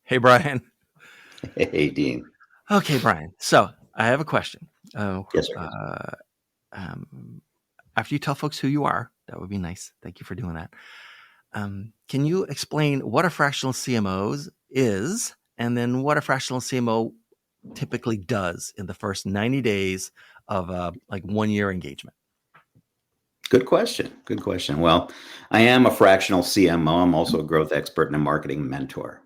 Hey, Brian. Hey, Dean. Okay, Brian. So I have a question. Uh, Yes, sir. uh, um, After you tell folks who you are, that would be nice. Thank you for doing that. Can you explain what a fractional CMO is, and then what a fractional CMO typically does in the first 90 days of like 1 year engagement? Good question. Good question. Well, I am a fractional CMO. I'm also a growth expert and a marketing mentor.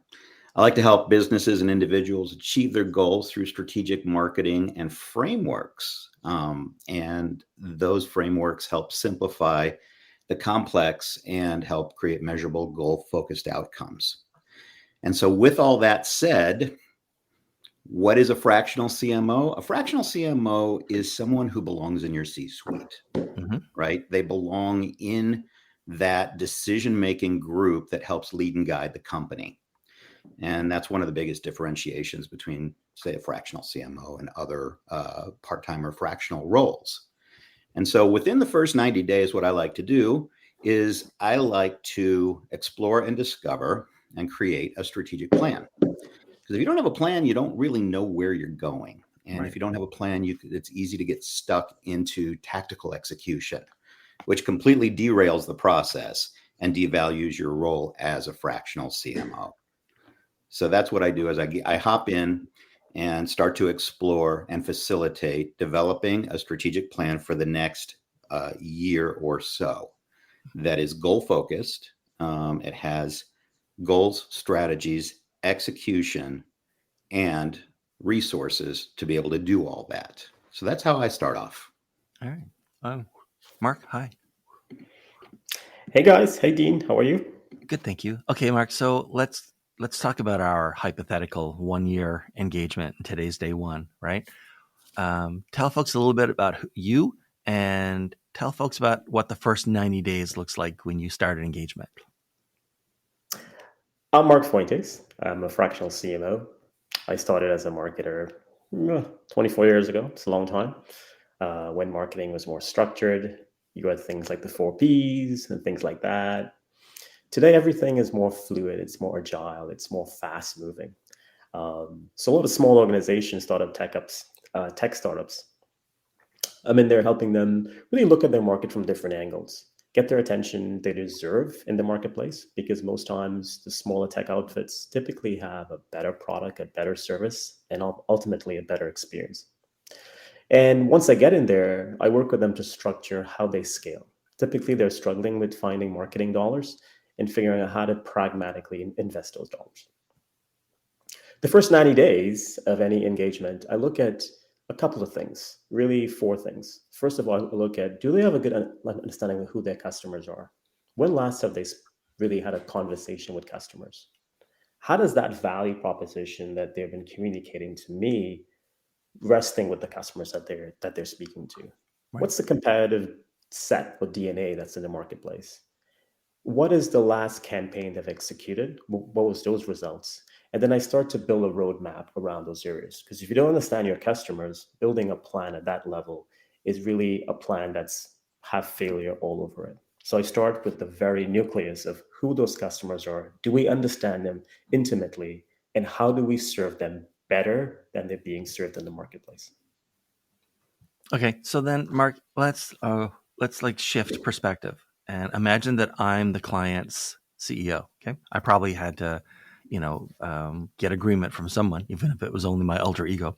I like to help businesses and individuals achieve their goals through strategic marketing and frameworks. And those frameworks help simplify the complex and help create measurable goal focused outcomes. And so, with all that said, what is a fractional CMO? A fractional CMO is someone who belongs in your C suite, Mm-hmm. right? They belong in that decision making group that helps lead and guide the company. And that's one of the biggest differentiations between, say, a fractional CMO and other part time or fractional roles. And so within the first 90 days, what I like to do is I like to explore and discover and create a strategic plan. Because if you don't have a plan, you don't really know where you're going. And if Right. you don't have a plan, it's easy to get stuck into tactical execution, which completely derails the process and devalues your role as a fractional CMO. So that's what I do is I hop in and start to explore and facilitate developing a strategic plan for the next year or so that is goal focused. It has goals, strategies, execution, and resources to be able to do all that. So that's how I start off. All right. Oh, Mark, hi. Hey guys, hey Dean, how are you? Good, thank you. Okay, Mark. So let's talk about our hypothetical 1 year engagement in today's day one, right? Tell folks a little bit about you and tell folks about what the first 90 days looks like when you start an engagement. I'm Marc Fuentes. I'm a fractional CMO. I started as a marketer 24 years ago. It's a long time. When marketing was more structured, you had things like the 4Ps and things like that. Today, everything is more fluid, it's more agile, it's more fast moving. So a lot of small organizations, tech startups, I'm in there helping them really look at their market from different angles, get their attention they deserve in the marketplace, because most times the smaller tech outfits typically have a better product, a better service, and ultimately a better experience. And once I get in there, I work with them to structure how they scale. Typically, they're struggling with finding marketing dollars and figuring out how to pragmatically invest those dollars. The first 90 days of any engagement, I look at a couple of things, really four things. First of all, I look at, do they have a good understanding of who their customers are? When last have they really had a conversation with customers? How does that value proposition that they've been communicating to me resting with the customers that they're speaking to? Right. What's the competitive set or DNA that's in the marketplace? What is the last campaign they've executed? What was those results? And then I start to build a roadmap around those areas. Because if you don't understand your customers, building a plan at that level is really a plan that's have failure all over it. So I start with the very nucleus of who those customers are. Do we understand them intimately? And how do we serve them better than they're being served in the marketplace? Okay. So then, Mark, let's like shift perspective and imagine that I'm the client's CEO. Okay. I probably had to, get agreement from someone, even if it was only my alter ego,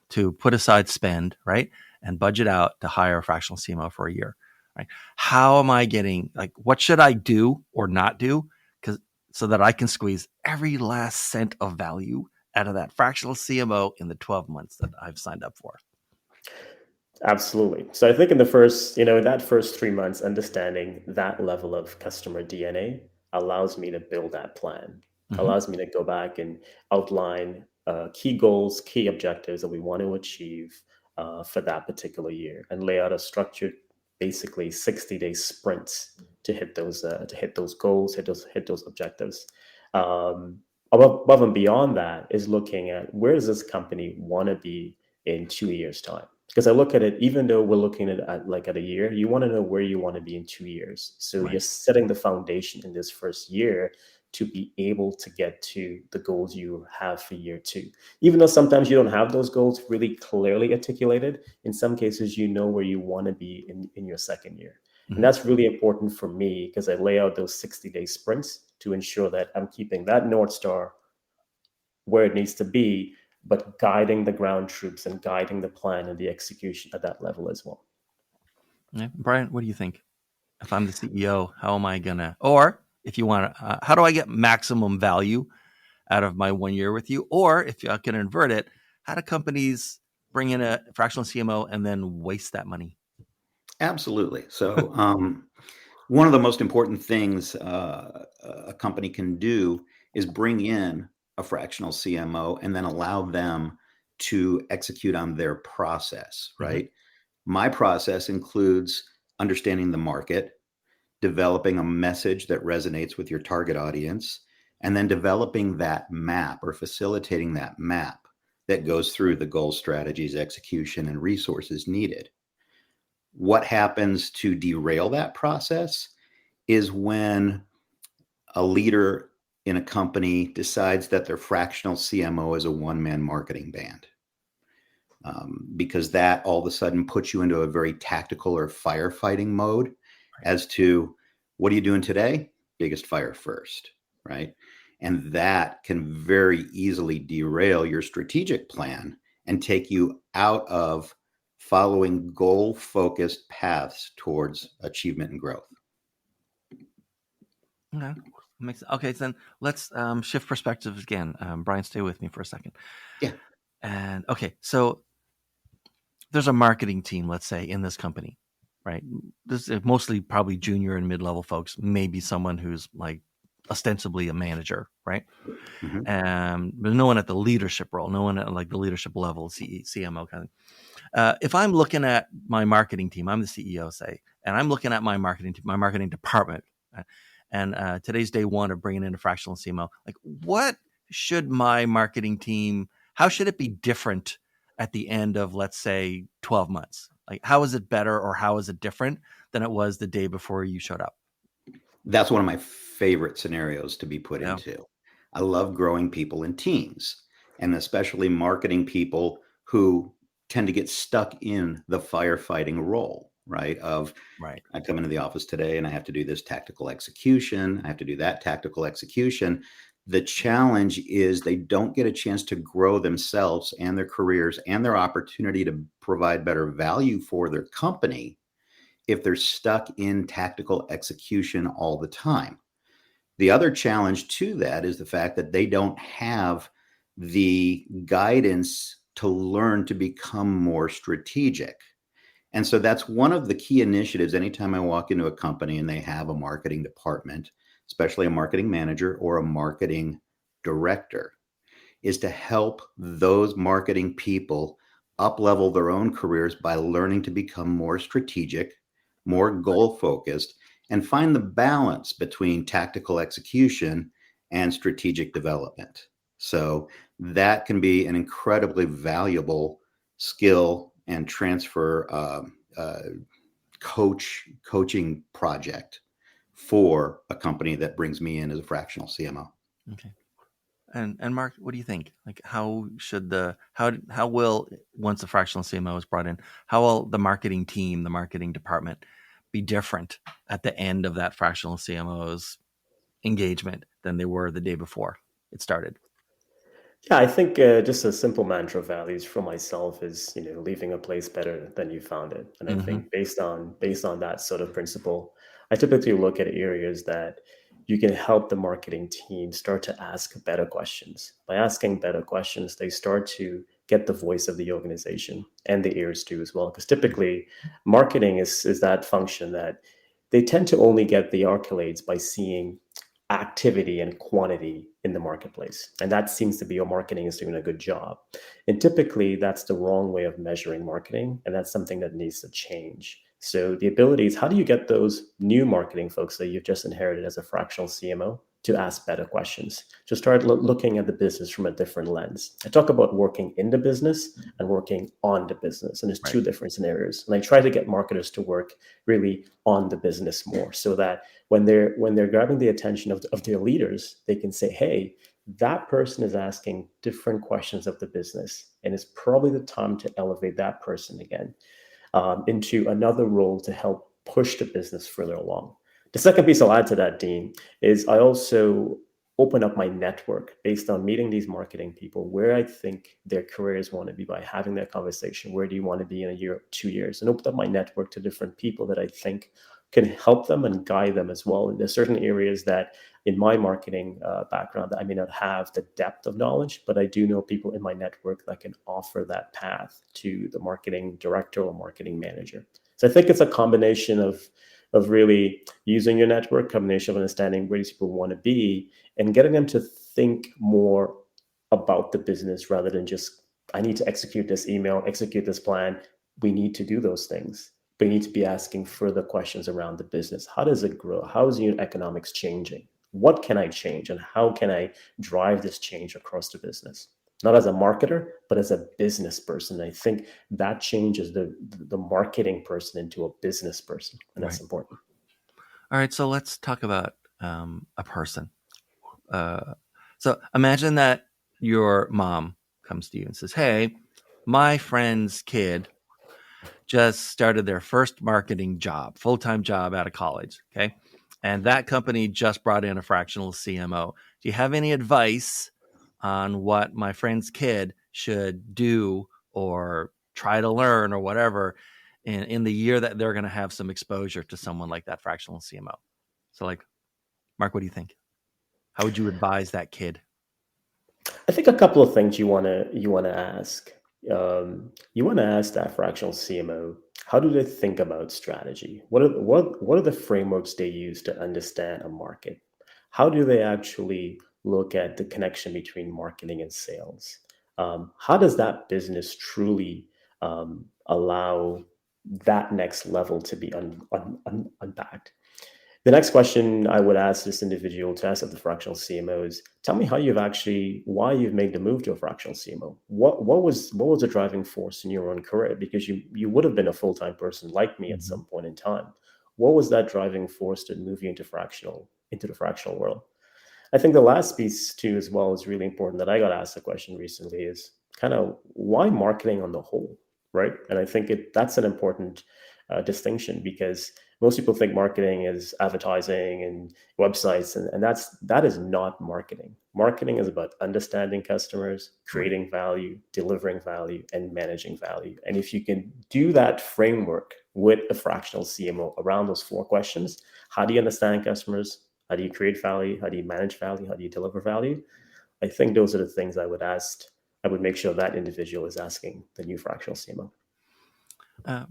to put aside spend, right? And budget out to hire a fractional CMO for a year, right? How am I getting, like, what should I do or not do? Because so that I can squeeze every last cent of value out of that fractional CMO in the 12 months that I've signed up for. Absolutely. So I think in the first, in that first 3 months, understanding that level of customer DNA allows me to build that plan, Mm-hmm. allows me to go back and outline key goals, key objectives that we want to achieve for that particular year, and lay out a structured, basically 60-day sprints to hit those goals, hit those objectives. Above and beyond that is looking at where does this company want to be in 2 years' time? Because I look at it, even though we're looking at a year, you want to know where you want to be in 2 years. So you're Right. setting the foundation in this first year to be able to get to the goals you have for year 2. Even though sometimes you don't have those goals really clearly articulated, in some cases, you know where you want to be in your second year. And that's really important for me because I lay out those 60-day sprints to ensure that I'm keeping that North Star where it needs to be, but guiding the ground troops and guiding the plan and the execution at that level as well. Yeah. Brian, what do you think? If I'm the CEO, how am I gonna? Or if you want to, how do I get maximum value out of my 1 year with you? Or if I can invert it, how do companies bring in a fractional CMO and then waste that money? Absolutely. So, one of the most important things a company can do is bring in a fractional CMO and then allow them to execute on their process, right? My process includes understanding the market, developing a message that resonates with your target audience, and then developing that map or facilitating that map that goes through the goals, strategies, execution, and resources needed. What happens to derail that process is when a leader in a company decides that their fractional CMO is a one-man marketing band. Because that all of a sudden puts you into a very tactical or firefighting mode as to what are you doing today? Biggest fire first, right? And that can very easily derail your strategic plan and take you out of following goal-focused paths towards achievement and growth. Okay, so then let's shift perspectives again. Brian, stay with me for a second. Yeah. And okay, so there's a marketing team, let's say, in this company, right? This is mostly probably junior and mid-level folks, maybe someone who's like ostensibly a manager, right? But no one at the leadership role, no one at like the leadership level, CMO kind of. If I'm looking at my marketing team, I'm the CEO, say, and I'm looking at my marketing department, and today's day one of bringing in a fractional CMO. Like, what should my marketing team? How should it be different at the end of, let's say, 12 months? Like, how is it better or how is it different than it was the day before you showed up? That's one of my favorite scenarios to be put into. I love growing people in teams, and especially marketing people who tend to get stuck in the firefighting role, right? I come into the office today and I have to do this tactical execution. I have to do that tactical execution. The challenge is they don't get a chance to grow themselves and their careers and their opportunity to provide better value for their company if they're stuck in tactical execution all the time. The other challenge to that is the fact that they don't have the guidance to learn to become more strategic. And so that's one of the key initiatives anytime I walk into a company and they have a marketing department, especially a marketing manager or a marketing director, is to help those marketing people up-level their own careers by learning to become more strategic, more goal-focused, and find the balance between tactical execution and strategic development. So that can be an incredibly valuable skill and transfer coaching project for a company that brings me in as a fractional CMO. Okay. And Marc, what do you think? Like, how will, once the fractional CMO is brought in, how will the marketing team, the marketing department, be different at the end of that fractional CMO's engagement than they were the day before it started? Yeah, I think just a simple mantra of values for myself is, leaving a place better than you found it. And I think based on that sort of principle, I typically look at areas that you can help the marketing team start to ask better questions. By asking better questions, they start to get the voice of the organization and the ears too as well. Because typically, marketing is that function that they tend to only get the accolades by seeing activity and quantity in the marketplace. And that seems to be your marketing is doing a good job. And typically that's the wrong way of measuring marketing. And that's something that needs to change. So the ability is, how do you get those new marketing folks that you've just inherited as a fractional CMO to ask better questions, to start looking at the business from a different lens. I talk about working in the business and working on the business, and there's Right. two different scenarios. And I try to get marketers to work really on the business more, so that when they're grabbing the attention of their leaders, they can say, hey, that person is asking different questions of the business, and it's probably the time to elevate that person again into another role to help push the business further along. The second piece I'll add to that, Dean, is I also open up my network based on meeting these marketing people, where I think their careers want to be by having that conversation. Where do you want to be in a year, 2 years? And open up my network to different people that I think can help them and guide them as well. And there's certain areas that in my marketing background that I may not have the depth of knowledge, but I do know people in my network that can offer that path to the marketing director or marketing manager. So I think it's a combination of really using your network, combination of understanding where these people want to be and getting them to think more about the business rather than just, I need to execute this email, execute this plan. We need to do those things. We need to be asking further questions around the business. How does it grow? How is unit economics changing? What can I change? And how can I drive this change across the business? Not as a marketer, but as a business person. I think that changes the marketing person into a business person, and that's Right. important. All right, so let's talk about a person. So imagine that your mom comes to you and says, hey, my friend's kid just started their first marketing job, full-time job out of college, okay? And that company just brought in a fractional CMO. Do you have any advice on what my friend's kid should do or try to learn or whatever in the year that they're going to have some exposure to someone like that fractional CMO? So like, Mark, what do you think? How would you advise that kid? I think a couple of things you want to ask. You want to ask that fractional CMO, how do they think about strategy? What are the frameworks they use to understand a market? How do they actually look at the connection between marketing and sales? How does that business truly allow that next level to be unpacked? The next question I would ask this individual to ask of the fractional CMO is, tell me why you've made the move to a fractional CMO. What was the driving force in your own career? Because you would have been a full-time person like me at some point in time. What was that driving force to move you into the fractional world? I think the last piece too, as well, is really important that I got asked a question recently is kind of why marketing on the whole, right? And I think that's an important distinction, because most people think marketing is advertising and websites, and that is not marketing. Marketing is about understanding customers, creating value, delivering value, and managing value. And if you can do that framework with a fractional CMO around those 4 questions, how do you understand customers? How do you create value? How do you manage value? How do you deliver value? I think those are the things I would ask. I would make sure that individual is asking the new fractional CMO.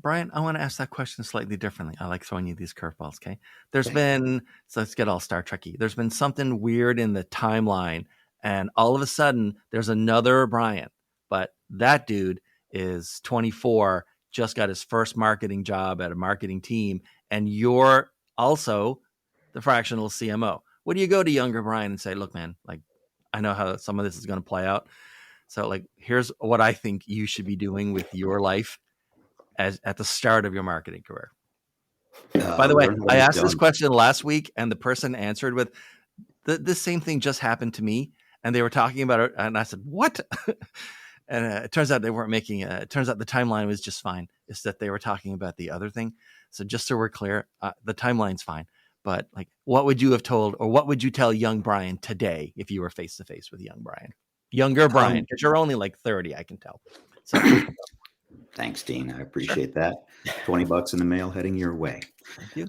Brian, I want to ask that question slightly differently. I like throwing you these curveballs, okay? So let's get all Star Trek-y. There's been something weird in the timeline, and all of a sudden, there's another Brian. But that dude is 24, just got his first marketing job at a marketing team, and you're also the fractional CMO. What do you go to younger Brian and say, look, man, like, I know how some of this is going to play out. So, like, here's what I think you should be doing with your life at the start of your marketing career. By the way, I asked this question last week, and the person answered with, "This same thing just happened to me," and they were talking about it, and I said, "What?" And it turns out they weren't making. It turns out the timeline was just fine. It's that they were talking about the other thing. So just so we're clear, the timeline's fine. But like, what would you have told, or what would you tell young Brian today if you were face to face with young Brian, younger Brian? Because you're only like 30, I can tell. So. Thanks, Dean. I appreciate that. $20 in the mail heading your way. Thank you.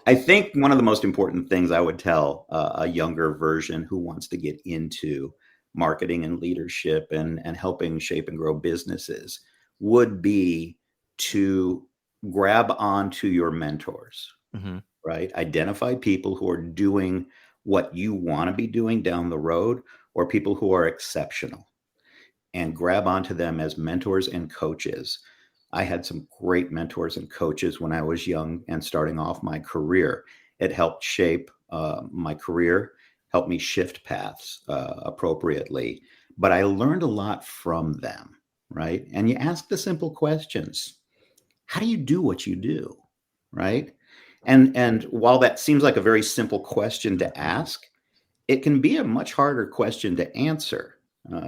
I think one of the most important things I would tell a younger version who wants to get into marketing and leadership and helping shape and grow businesses would be to grab onto your mentors, right? Identify people who are doing what you want to be doing down the road, or people who are exceptional, and grab onto them as mentors and coaches. I had some great mentors and coaches when I was young and starting off my career. It helped shape my career, helped me shift paths appropriately. But I learned a lot from them, right? And you ask the simple questions. How do you do what you do, right? And while that seems like a very simple question to ask, it can be a much harder question to answer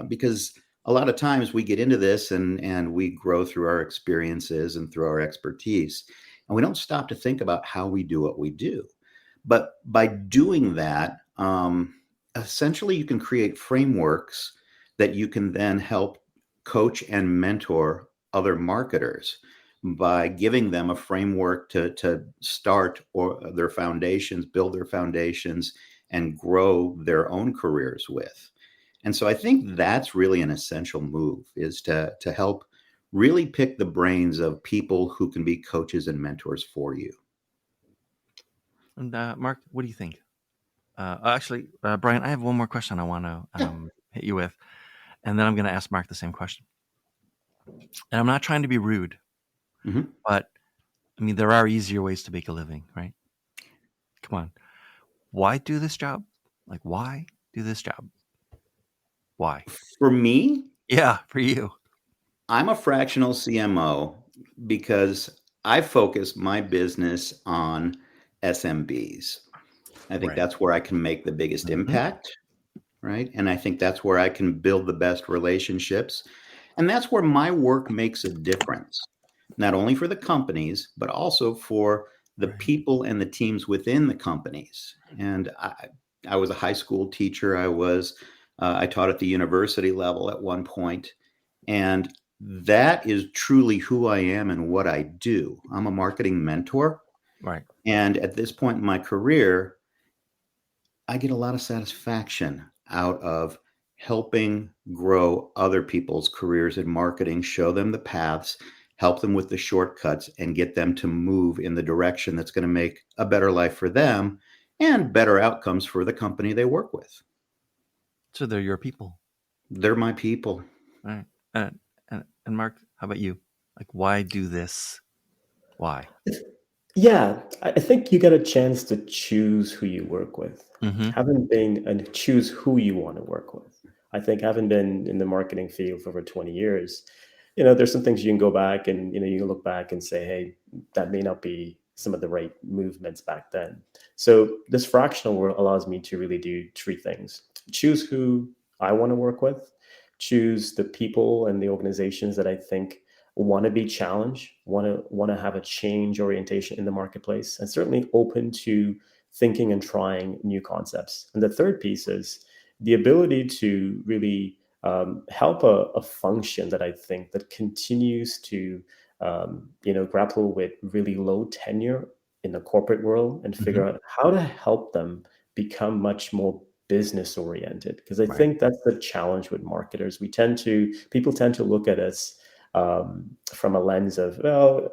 because a lot of times we get into this and we grow through our experiences and through our expertise, and we don't stop to think about how we do what we do. But by doing that, essentially you can create frameworks that you can then help coach and mentor other marketers by giving them a framework to start or their foundations, build their foundations, and grow their own careers with. And so I think that's really an essential move, is to help really pick the brains of people who can be coaches and mentors for you. And Marc, what do you think? Actually, Brian, I have one more question I want to hit you with, and then I'm going to ask Marc the same question. And I'm not trying to be rude, but I mean, there are easier ways to make a living, right? Come on. Why do this job? Like, why do this job? Why? For me, Yeah, for you. I'm a fractional CMO because I focus my business on SMBs. I think Right. that's where I can make the biggest impact, right? And I think that's where I can build the best relationships. And that's where my work makes a difference, not only for the companies, but also for the Right. people and the teams within the companies. And I was a high school teacher. I taught at the university level at one point, and that is truly who I am and what I do. I'm a marketing mentor. Right. And at this point in my career, I get a lot of satisfaction out of helping grow other people's careers in marketing, show them the paths, help them with the shortcuts, and get them to move in the direction that's going to make a better life for them and better outcomes for the company they work with. So they're your people. They're my people. Right. And Marc, how about you? Like, why do this? Why? Yeah, I think you get a chance to choose who you work with. Having been and choose who you want to work with. I think having been in the marketing field for over 20 years, there's some things you can go back and, you can look back and say, hey, that may not be some of the right movements back then. So this fractional world allows me to really do three things: choose who I want to work with, choose the people and the organizations that I think want to be challenged, want to have a change orientation in the marketplace, and certainly open to thinking and trying new concepts. And the third piece is the ability to really help a function that I think that continues to grapple with really low tenure in the corporate world and figure out how to help them become much more business oriented. Because I think that's the challenge with marketers. People tend to look at us from a lens of,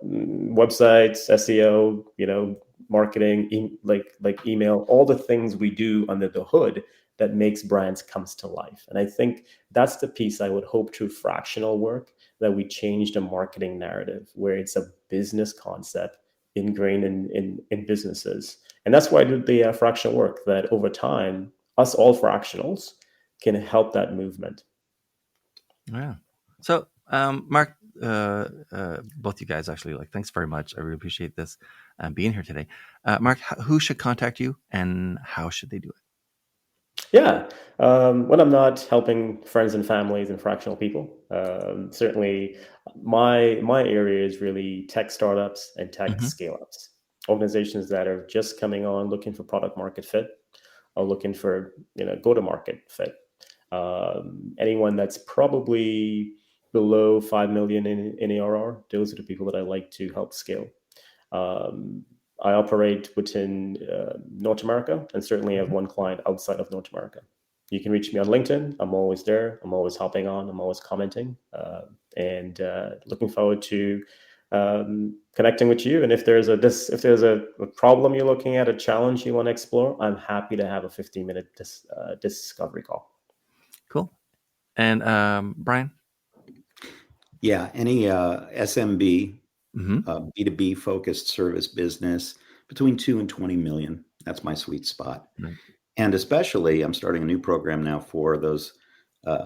websites, SEO, marketing, like email, all the things we do under the hood that makes brands comes to life. And I think that's the piece I would hope through fractional work, that we change the marketing narrative where it's a business concept ingrained in businesses. And that's why I do the fractional work, that over time, us all fractionals can help that movement. Yeah. So, Marc, both you guys actually, like, thanks very much. I really appreciate this being here today. Marc, who should contact you and how should they do it? Yeah, when I'm not helping friends and families and fractional people, certainly my area is really tech startups and tech scale ups, organizations that are just coming on, looking for product market fit, or looking for go to market fit. Anyone that's probably below 5 million in ARR, those are the people that I like to help scale. I operate within North America, and certainly have one client outside of North America. You can reach me on LinkedIn. I'm always there. I'm always hopping on. I'm always commenting, and looking forward to connecting with you. And if there's a problem you're looking at, a challenge you want to explore, I'm happy to have a 15-minute discovery call. Cool. And Brian? Yeah, any SMB, B2B focused service business between 2 and 20 million That's my sweet spot. Right. And especially, I'm starting a new program now for those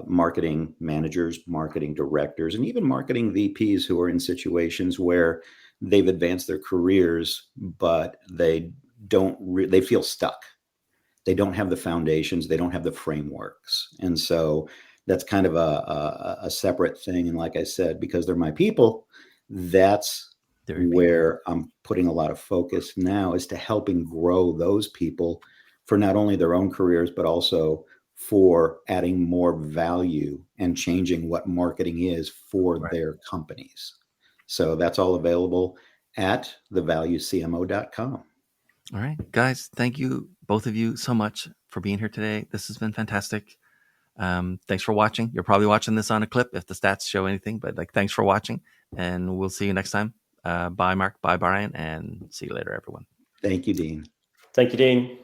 marketing managers, marketing directors, and even marketing VPs who are in situations where they've advanced their careers, but they they feel stuck. They don't have the foundations, they don't have the frameworks. And so that's kind of a separate thing. And like I said, because they're my people, that's They're your people. where I'm putting a lot of focus now, is to helping grow those people for not only their own careers, but also for adding more value and changing what marketing is for Right. their companies. So that's all available at thevaluecmo.com. All right, guys, thank you, both of you, so much for being here today. This has been fantastic. Thanks for watching. You're probably watching this on a clip if the stats show anything, but like, thanks for watching, and we'll see you next time. Bye, Mark. Bye, Brian, and see you later, everyone. Thank you, Dean. Thank you, Dean.